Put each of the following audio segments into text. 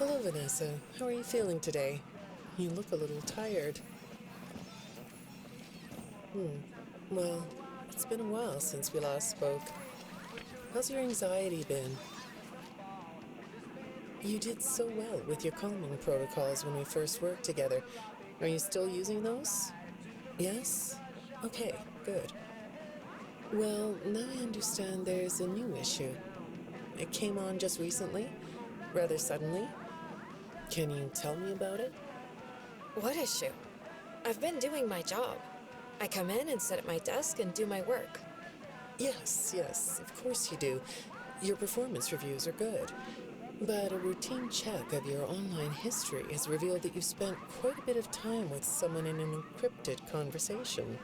Hello, Vanessa. How are you feeling today? You look a little tired. Well, it's been a while since we last spoke. How's your anxiety been? You did so well with your calming protocols when we first worked together. Are you still using those? Yes? Okay, good. Well, now I understand there's a new issue. It came on just recently, rather suddenly. Can you tell me about it? What issue? I've been doing my job. I come in and sit at my desk and do my work. Yes, of course you do. Your performance reviews are good. But a routine check of your online history has revealed that you've spent quite a bit of time with someone in an encrypted conversation.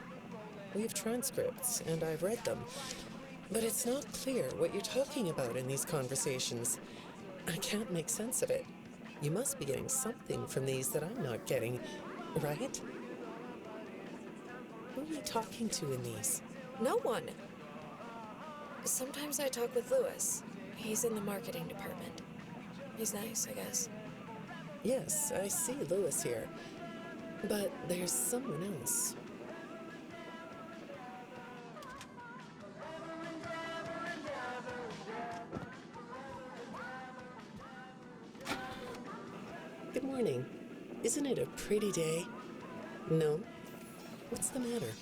We have transcripts, and I've read them. But it's not clear what you're talking about in these conversations. I can't make sense of it. You must be getting something from these that I'm not getting, right? Who are you talking to in these? No one. Sometimes I talk with Louis. He's in the marketing department. He's nice, I guess. Yes, I see Louis here. But there's someone else. Good morning. Isn't it a pretty day? No? What's the matter?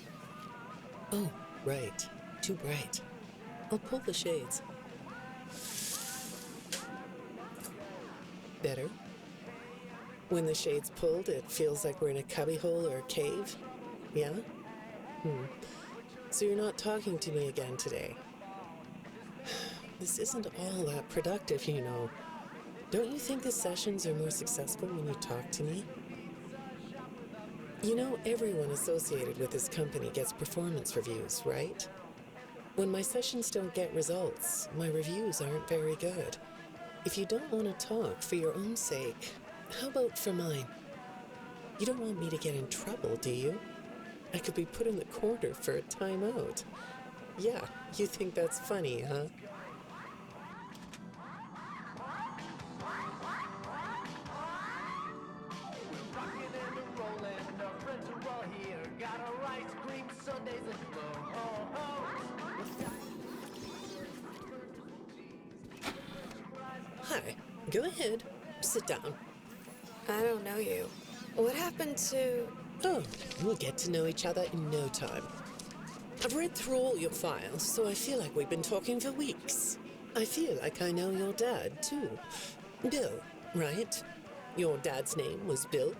Oh, right. Too bright. I'll pull the shades. Better? When the shade's pulled, it feels like we're in a cubbyhole or a cave? Yeah? So you're not talking to me again today? This isn't all that productive, you know. Don't you think the sessions are more successful when you talk to me? You know, everyone associated with this company gets performance reviews, right? When my sessions don't get results, my reviews aren't very good. If you don't want to talk for your own sake, how about for mine? You don't want me to get in trouble, do you? I could be put in the corner for a timeout. Yeah, you think that's funny, huh? Hi, go ahead. Sit down. I don't know you. What happened to... Oh, we'll get to know each other in no time. I've read through all your files, so I feel like we've been talking for weeks. I feel like I know your dad, too. Bill, right? Your dad's name was Bill?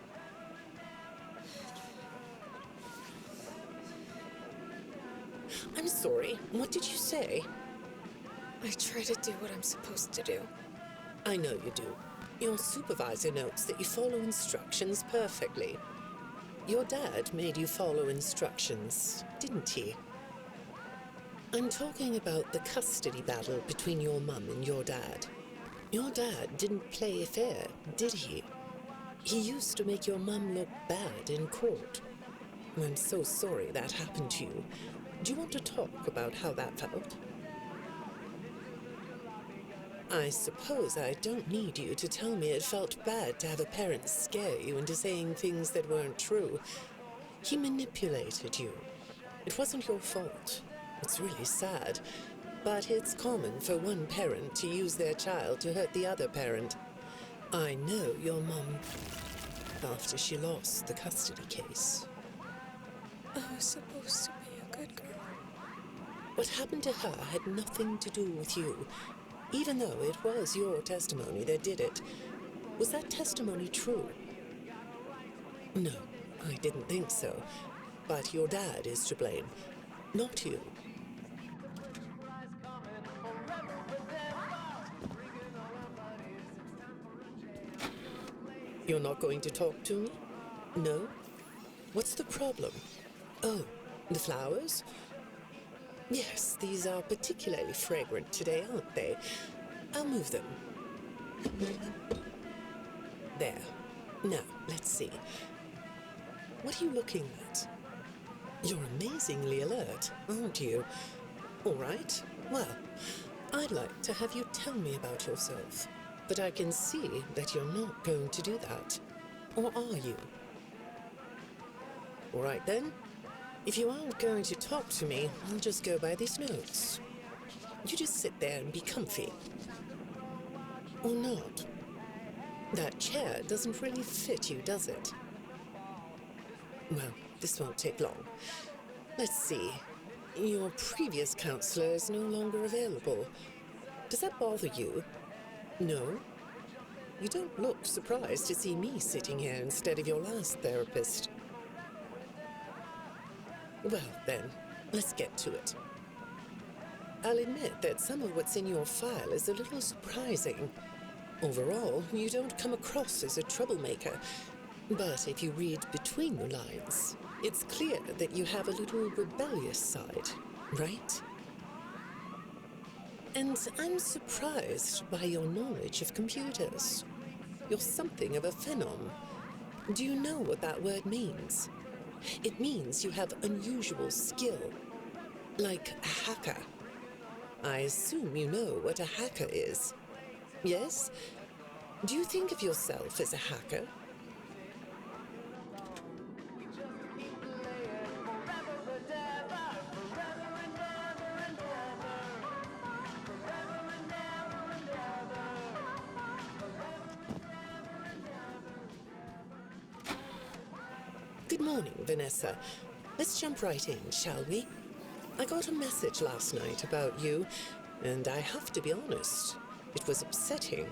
I'm sorry, what did you say? I try to do what I'm supposed to do. I know you do. Your supervisor notes that you follow instructions perfectly. Your dad made you follow instructions, didn't he? I'm talking about the custody battle between your mum and your dad. Your dad didn't play fair, did he? He used to make your mum look bad in court. I'm so sorry that happened to you. Do you want to talk about how that felt? I suppose I don't need you to tell me it felt bad to have a parent scare you into saying things that weren't true. He manipulated you. It wasn't your fault. It's really sad. But it's common for one parent to use their child to hurt the other parent. I know your mum after she lost the custody case. I was supposed to be a good girl. What happened to her had nothing to do with you. Even though it was your testimony that did it. Was that testimony true? No, I didn't think so. But your dad is to blame, not you. You're not going to talk to me? No? What's the problem? Oh, the flowers? Yes, these are particularly fragrant today, aren't they? I'll move them. There. Now, let's see. What are you looking at? You're amazingly alert, aren't you? All right. Well, I'd like to have you tell me about yourself. But I can see that you're not going to do that. Or are you? All right then. If you aren't going to talk to me, I'll just go by these notes. You just sit there and be comfy. Or not. That chair doesn't really fit you, does it? Well, this won't take long. Let's see. Your previous counselor is no longer available. Does that bother you? No? You don't look surprised to see me sitting here instead of your last therapist. Well, then, let's get to it. I'll admit that some of what's in your file is a little surprising. Overall, you don't come across as a troublemaker. But if you read between the lines, it's clear that you have a little rebellious side, right? And I'm surprised by your knowledge of computers. You're something of a phenom. Do you know what that word means? It means you have unusual skill, like a hacker. I assume you know what a hacker is. Yes? Do you think of yourself as a hacker? Good morning, Vanessa. Let's jump right in, shall we? I got a message last night about you, and I have to be honest, it was upsetting.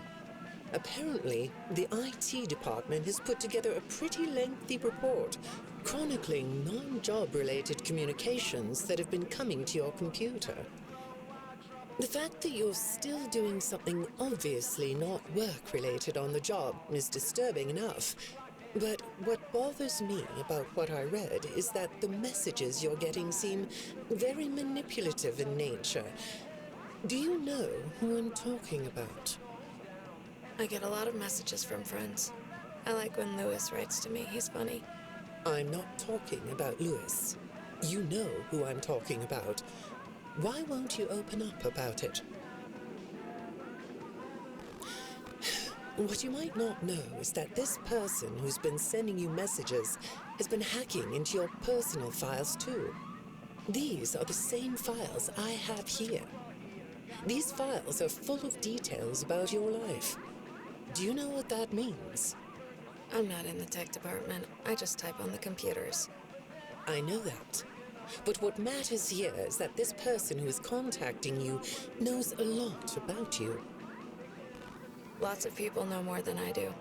Apparently, the IT department has put together a pretty lengthy report chronicling non-job-related communications that have been coming to your computer. The fact that you're still doing something obviously not work-related on the job is disturbing enough. But what bothers me about what I read is that the messages you're getting seem very manipulative in nature. Do you know who I'm talking about? I get a lot of messages from friends. I like when Lewis writes to me. He's funny. I'm not talking about Lewis. You know who I'm talking about. Why won't you open up about it? What you might not know is that this person who's been sending you messages has been hacking into your personal files too. These are the same files I have here. These files are full of details about your life. Do you know what that means? I'm not in the tech department. I just type on the computers. I know that. But what matters here is that this person who is contacting you knows a lot about you. Lots of people know more than I do.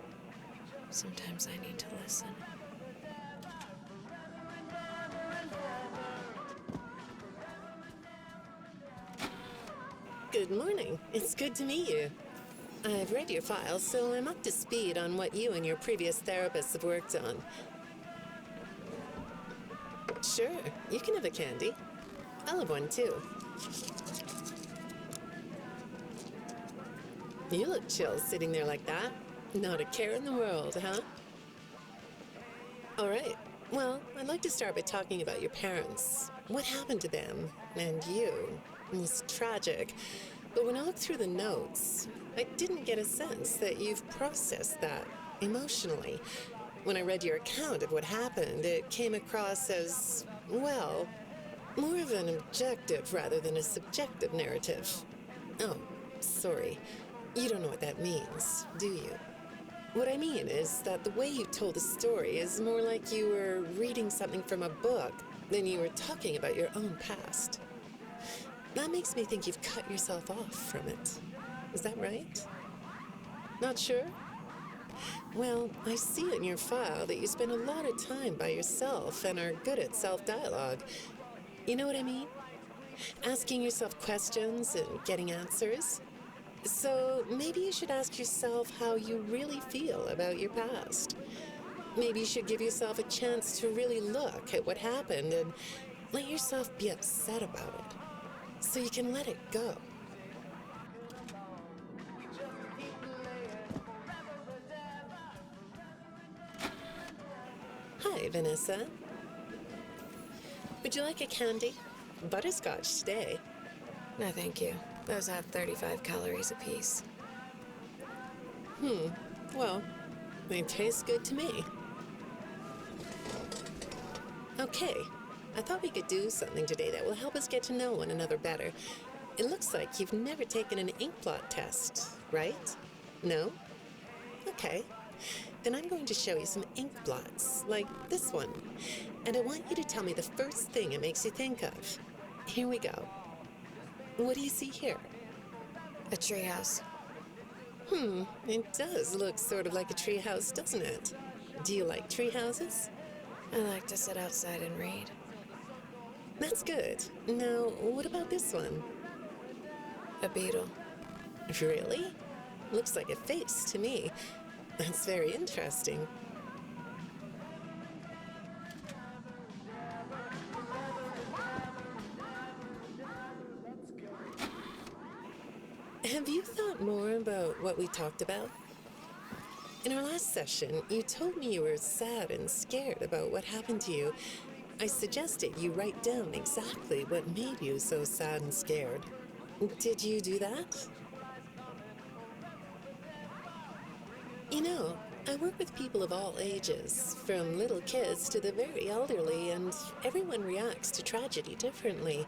Sometimes I need to listen. Good morning. It's good to meet you. I've read your file, so I'm up to speed on what you and your previous therapists have worked on. Sure, you can have a candy. I'll have one too. You look chill sitting there like that. Not a care in the world, huh? All right. Well, I'd like to start by talking about your parents. What happened to them and you? It was tragic. But when I looked through the notes, I didn't get a sense that you've processed that emotionally. When I read your account of what happened, it came across as, well, more of an objective rather than a subjective narrative. Oh, sorry. You don't know what that means, do you? What I mean is that the way you told the story is more like you were reading something from a book than you were talking about your own past. That makes me think you've cut yourself off from it. Is that right? Not sure? Well, I see in your file that you spend a lot of time by yourself and are good at self-dialogue. You know what I mean? Asking yourself questions and getting answers. So maybe you should ask yourself how you really feel about your past. Maybe you should give yourself a chance to really look at what happened and let yourself be upset about it, so you can let it go. Hi, Vanessa. Would you like a candy? Butterscotch today. No, thank you. Those have 35 calories apiece. Well, they taste good to me. Okay, I thought we could do something today that will help us get to know one another better. It looks like you've never taken an ink blot test, right? No? Okay. Then I'm going to show you some ink blots, like this one. And I want you to tell me the first thing it makes you think of. Here we go. What do you see here? A treehouse. It does look sort of like a tree house, doesn't it? Do you like tree houses? I like to sit outside and read. That's good. Now, what about this one? A beetle. Really? Looks like a face to me. That's very interesting. Have you thought more about what we talked about? In our last session, you told me you were sad and scared about what happened to you. I suggested you write down exactly what made you so sad and scared. Did you do that? You know, I work with people of all ages, from little kids to the very elderly, and everyone reacts to tragedy differently.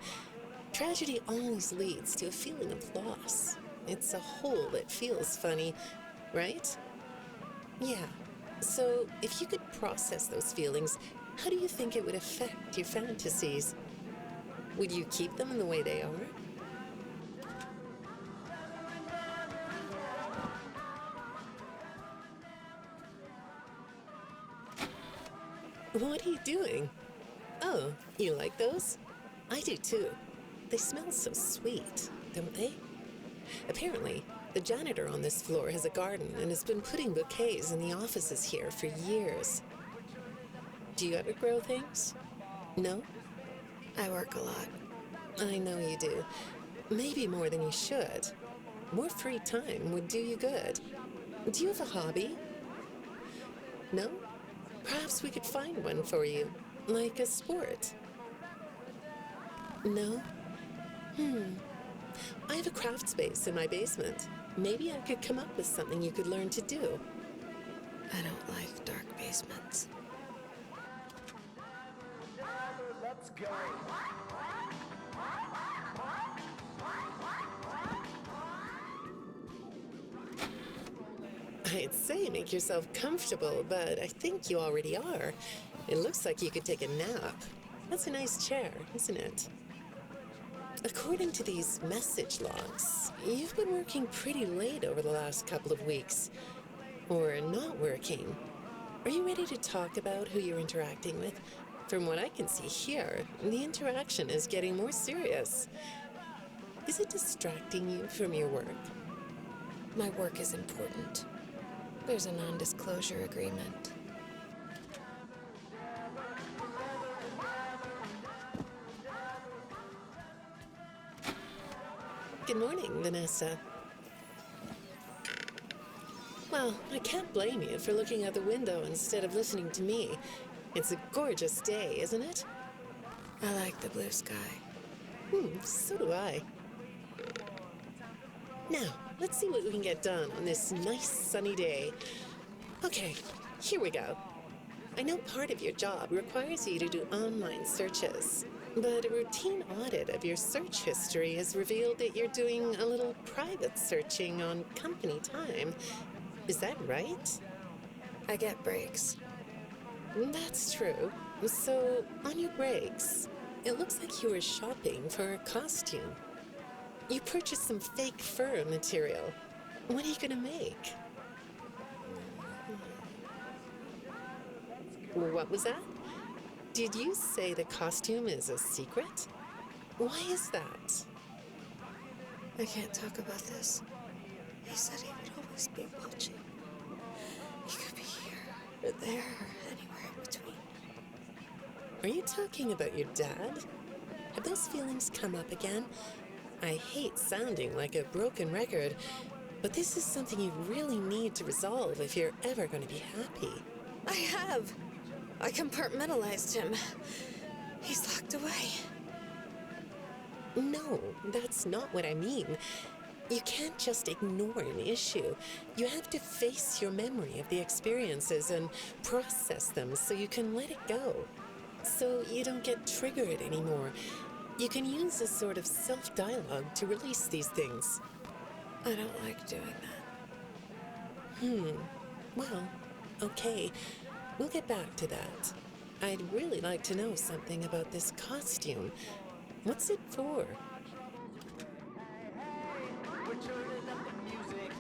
Tragedy always leads to a feeling of loss. It's a hole that feels funny, right? Yeah. So, if you could process those feelings, how do you think it would affect your fantasies? Would you keep them in the way they are? What are you doing? Oh, you like those? I do too. They smell so sweet, don't they? Apparently, the janitor on this floor has a garden and has been putting bouquets in the offices here for years. Do you ever grow things? No? I work a lot. I know you do. Maybe more than you should. More free time would do you good. Do you have a hobby? No? Perhaps we could find one for you, like a sport. No? I have a craft space in my basement. Maybe I could come up with something you could learn to do. I don't like dark basements. Let's go. I'd say make yourself comfortable, but I think you already are. It looks like you could take a nap. That's a nice chair, isn't it? According to these message logs, you've been working pretty late over the last couple of weeks. Or not working. Are you ready to talk about who you're interacting with? From what I can see here, the interaction is getting more serious. Is it distracting you from your work? My work is important. There's a non-disclosure agreement. Good morning, Vanessa. Well, I can't blame you for looking out the window instead of listening to me. It's a gorgeous day, isn't it? I like the blue sky. So do I. Now, let's see what we can get done on this nice sunny day. Okay, here we go. I know part of your job requires you to do online searches, but a routine audit of your search history has revealed that you're doing a little private searching on company time. Is that right? I get breaks. That's true. So, on your breaks, it looks like you were shopping for a costume. You purchased some fake fur material. What are you gonna make? What was that? Did you say the costume is a secret? Why is that? I can't talk about this. He said he would always be watching. He could be here, or there, or anywhere in between. Are you talking about your dad? Have those feelings come up again? I hate sounding like a broken record, but this is something you really need to resolve if you're ever going to be happy. I have. I compartmentalized him. He's locked away. No, that's not what I mean. You can't just ignore an issue. You have to face your memory of the experiences and process them so you can let it go. So you don't get triggered anymore. You can use a sort of self-dialogue to release these things. I don't like doing that. Well, okay. We'll get back to that. I'd really like to know something about this costume. What's it for? We're turning up the music.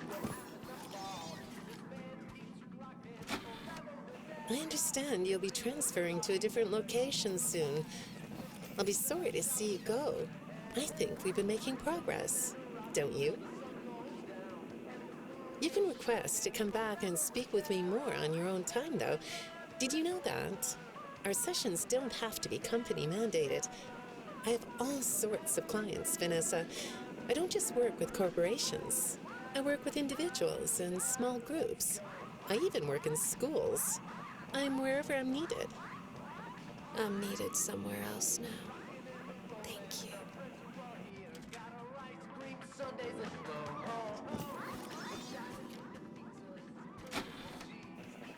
I understand you'll be transferring to a different location soon. I'll be sorry to see you go. I think we've been making progress, don't you? You can request to come back and speak with me more on your own time, though. Did you know that? Our sessions don't have to be company mandated. I have all sorts of clients, Vanessa. I don't just work with corporations. I work with individuals and small groups. I even work in schools. I'm wherever I'm needed. I'm needed somewhere else now. Thank you.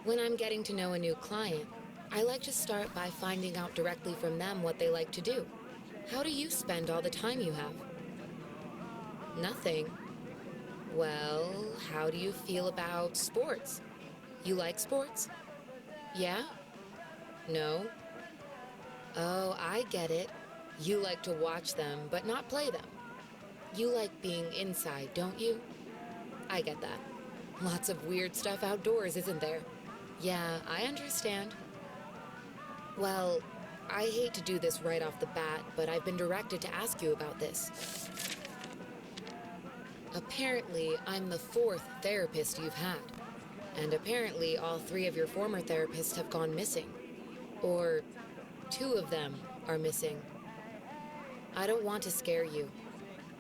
When I'm getting to know a new client, I like to start by finding out directly from them what they like to do. How do you spend all the time you have? Nothing. Well, how do you feel about sports? You like sports? Yeah? No? Oh, I get it. You like to watch them, but not play them. You like being inside, don't you? I get that. Lots of weird stuff outdoors, isn't there? Yeah, I understand. Well, I hate to do this right off the bat, but I've been directed to ask you about this. Apparently, I'm the 4th therapist you've had. And apparently, all 3 of your former therapists have gone missing. Or 2 of them are missing. I don't want to scare you,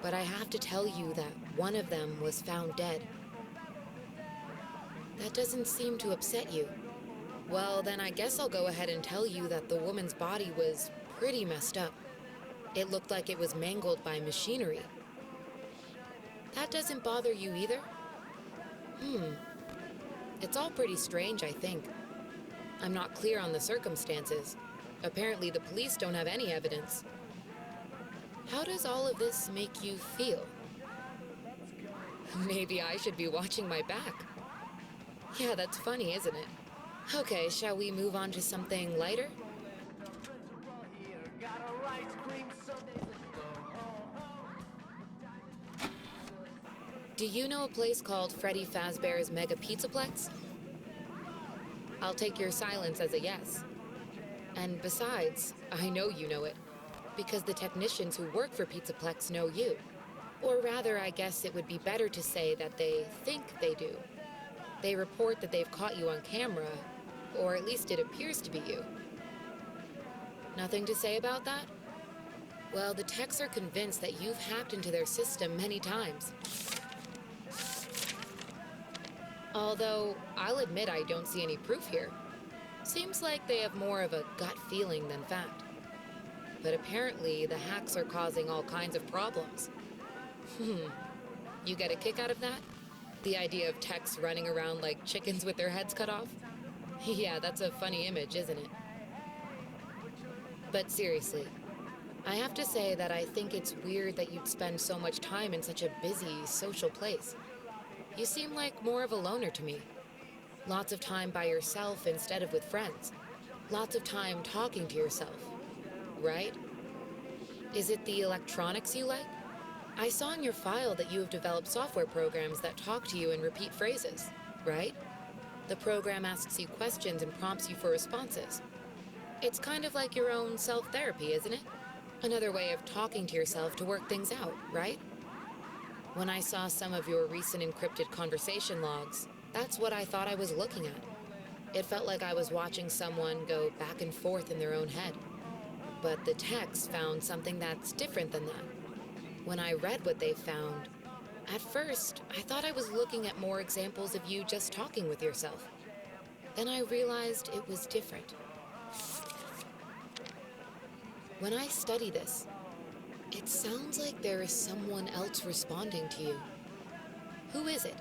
but I have to tell you that one of them was found dead. That doesn't seem to upset you. Well, then I guess I'll go ahead and tell you that the woman's body was pretty messed up. It looked like it was mangled by machinery. That doesn't bother you either? It's all pretty strange, I think. I'm not clear on the circumstances. Apparently the police don't have any evidence. How does all of this make you feel? Maybe I should be watching my back. Yeah, that's funny, isn't it? Okay, shall we move on to something lighter? Do you know a place called Freddy Fazbear's Mega Pizzaplex? I'll take your silence as a yes. And besides, I know you know it, because the technicians who work for Pizzaplex know you. Or rather, I guess it would be better to say that they think they do. They report that they've caught you on camera, or at least it appears to be you. Nothing to say about that? Well, the techs are convinced that you've hacked into their system many times. Although, I'll admit I don't see any proof here. Seems like they have more of a gut feeling than fact. But apparently, the hacks are causing all kinds of problems. You get a kick out of that? The idea of techs running around like chickens with their heads cut off? Yeah, that's a funny image, isn't it? But seriously, I have to say that I think it's weird that you'd spend so much time in such a busy, social place. You seem like more of a loner to me. Lots of time by yourself instead of with friends. Lots of time talking to yourself. Right? Is it the electronics you like? I saw in your file that you have developed software programs that talk to you in repeat phrases, right? The program asks you questions and prompts you for responses. It's kind of like your own self-therapy, isn't it? Another way of talking to yourself to work things out, right? When I saw some of your recent encrypted conversation logs, that's what I thought I was looking at. It felt like I was watching someone go back and forth in their own head. But the text found something that's different than that. When I read what they found, at first, I thought I was looking at more examples of you just talking with yourself. Then I realized it was different. When I study this, it sounds like there is someone else responding to you. Who is it?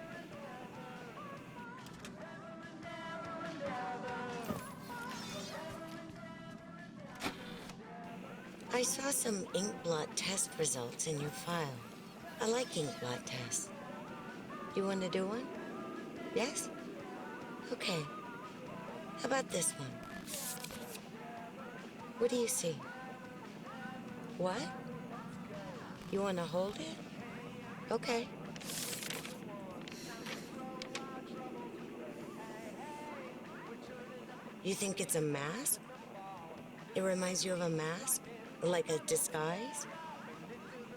I saw some ink blot test results in your file. I like ink blot tests. You want to do one? Yes? Okay. How about this one? What do you see? What? You want to hold it? Okay. You think it's a mask? It reminds you of a mask? Like a disguise?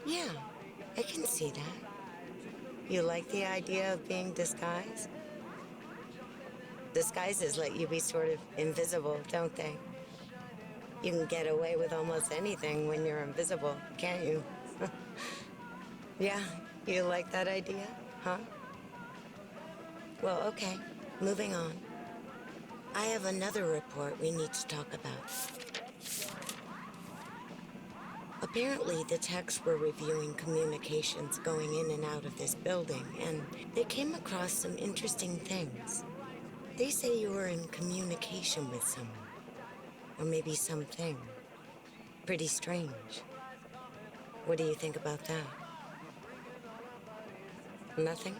Yeah, I can see that. You like the idea of being disguised? Disguises let you be sort of invisible, don't they? You can get away with almost anything when you're invisible, can't you? Yeah, you like that idea, huh? Well, okay, moving on. I have another report we need to talk about. Apparently, the techs were reviewing communications going in and out of this building, and they came across some interesting things. They say you were in communication with someone, or maybe something. Pretty strange. What do you think about that? Nothing?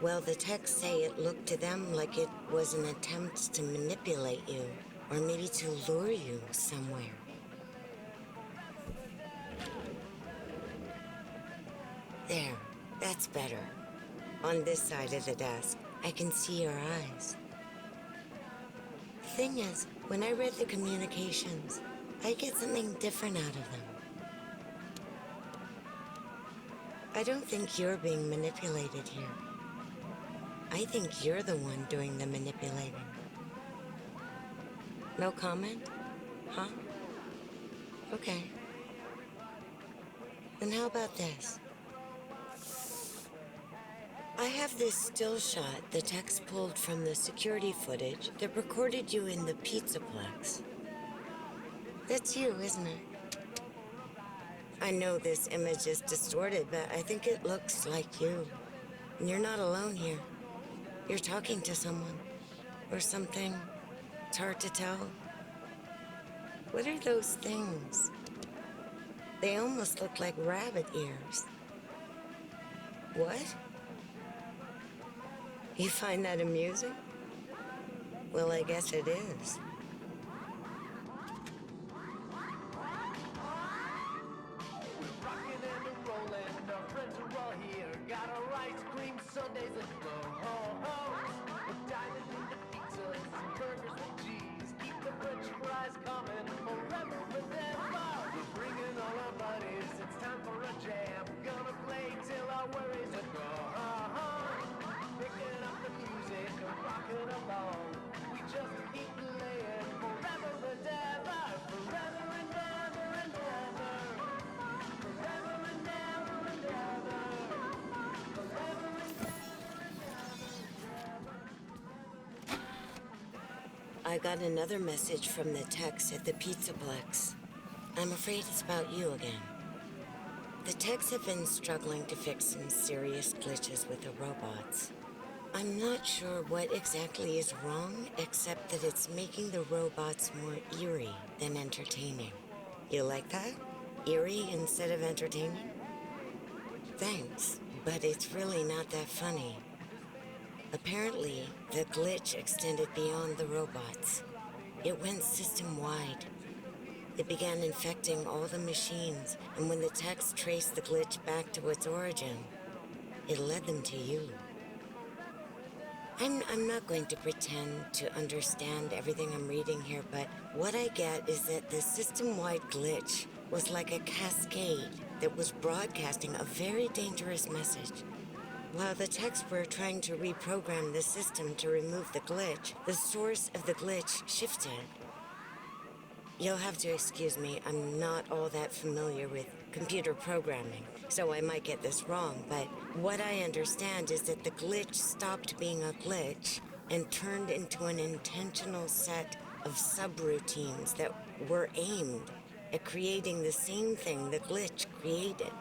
Well, the techs say it looked to them like it was an attempt to manipulate you, or maybe to lure you somewhere. There, that's better. On this side of the desk, I can see your eyes. The thing is, when I read the communications, I get something different out of them. I don't think you're being manipulated here. I think you're the one doing the manipulating. No comment? Huh? Okay. Then how about this? I have this still shot the techs pulled from the security footage that recorded you in the Pizzaplex. That's you, isn't it? I know this image is distorted, but I think it looks like you. And you're not alone here. You're talking to someone. Or something. It's hard to tell. What are those things? They almost look like rabbit ears. What? You find that amusing? Well, I guess it is. Rockin' and rollin', our friends are all here. Got our ice cream sundaes and go ho ho. We're diving into pizzas and burgers with cheese. Keep the French fries coming forever and ever. We're bringing all our buddies. It's time for a jam. Gonna play till our worries are gone. Picking up the music and rocking along. We just keep playing forever and ever, forever and ever and ever. Forever and ever and ever. Forever and I got another message from the techs at the Pizzaplex. I'm afraid it's about you again. The techs have been struggling to fix some serious glitches with the robots. I'm not sure what exactly is wrong, except that it's making the robots more eerie than entertaining. You like that? Eerie instead of entertaining? Thanks, but it's really not that funny. Apparently, the glitch extended beyond the robots. It went system-wide. It began infecting all the machines, and when the techs traced the glitch back to its origin, it led them to you. I'm not going to pretend to understand everything I'm reading here, but what I get is that the system-wide glitch was like a cascade that was broadcasting a very dangerous message. While the techs were trying to reprogram the system to remove the glitch, the source of the glitch shifted. You'll have to excuse me, I'm not all that familiar with computer programming, so I might get this wrong, but what I understand is that the glitch stopped being a glitch and turned into an intentional set of subroutines that were aimed at creating the same thing the glitch created.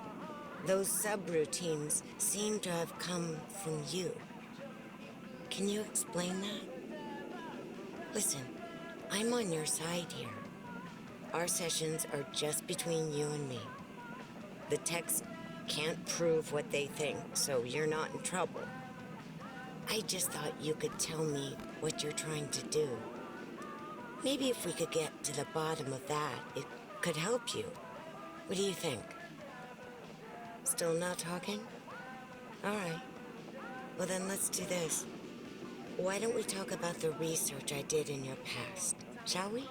Those subroutines seem to have come from you. Can you explain that? Listen, I'm on your side here. Our sessions are just between you and me. The techs can't prove what they think, so you're not in trouble. I just thought you could tell me what you're trying to do. Maybe if we could get to the bottom of that, it could help you. What do you think? Still not talking? All right. Well, then let's do this. Why don't we talk about the research I did in your past, shall we?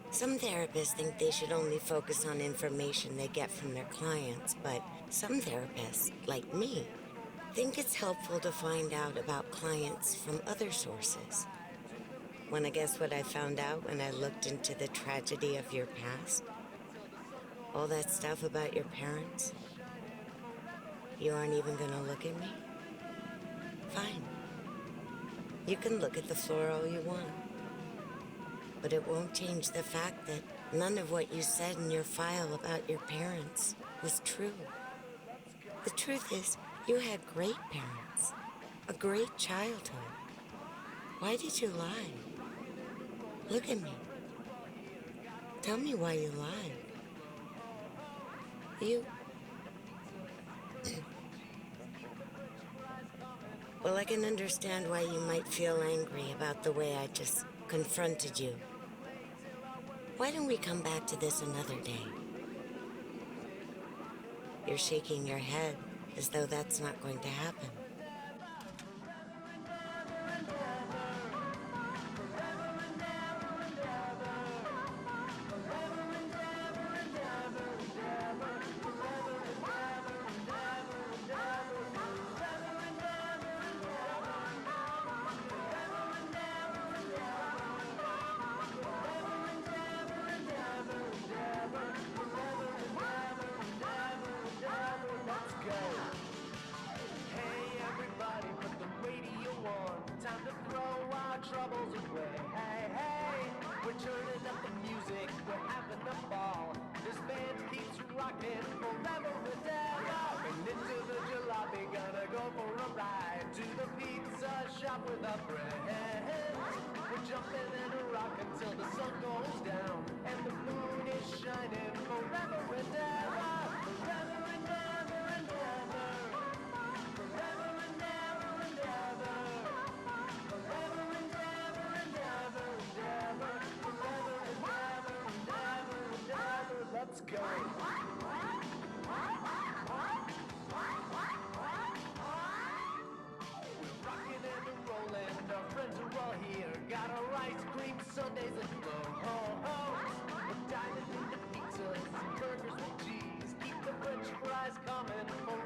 Some therapists think they should only focus on information they get from their clients, but some therapists, like me, think it's helpful to find out about clients from other sources. Wanna guess what I found out when I looked into the tragedy of your past? All that stuff about your parents? You aren't even gonna look at me? Fine. You can look at the floor all you want. But it won't change the fact that none of what you said in your file about your parents was true. The truth is, you had great parents, a great childhood. Why did you lie? Look at me. Tell me why you lied. You... Well, I can understand why you might feel angry about the way I just confronted you. Why don't we come back to this another day? You're shaking your head as though that's not going to happen. Troubles away. Hey, hey, we're turning up the music, we're having a ball. This band keeps rocking forever and ever. And into the jalopy, gonna go for a ride to the pizza shop with our friends. We're jumping and rocking till the sun goes down, and the moon is shining forever and ever. Forever and ever and ever. Forever and ever and ever. Forever and ever and ever and ever. Forever and ever and ever and ever. Let's go. Rocking and rolling, our friends are all here. Got our ice cream sundaes and ho-hos. We're diving into pizzas and burgers with cheese. Keep the french fries coming for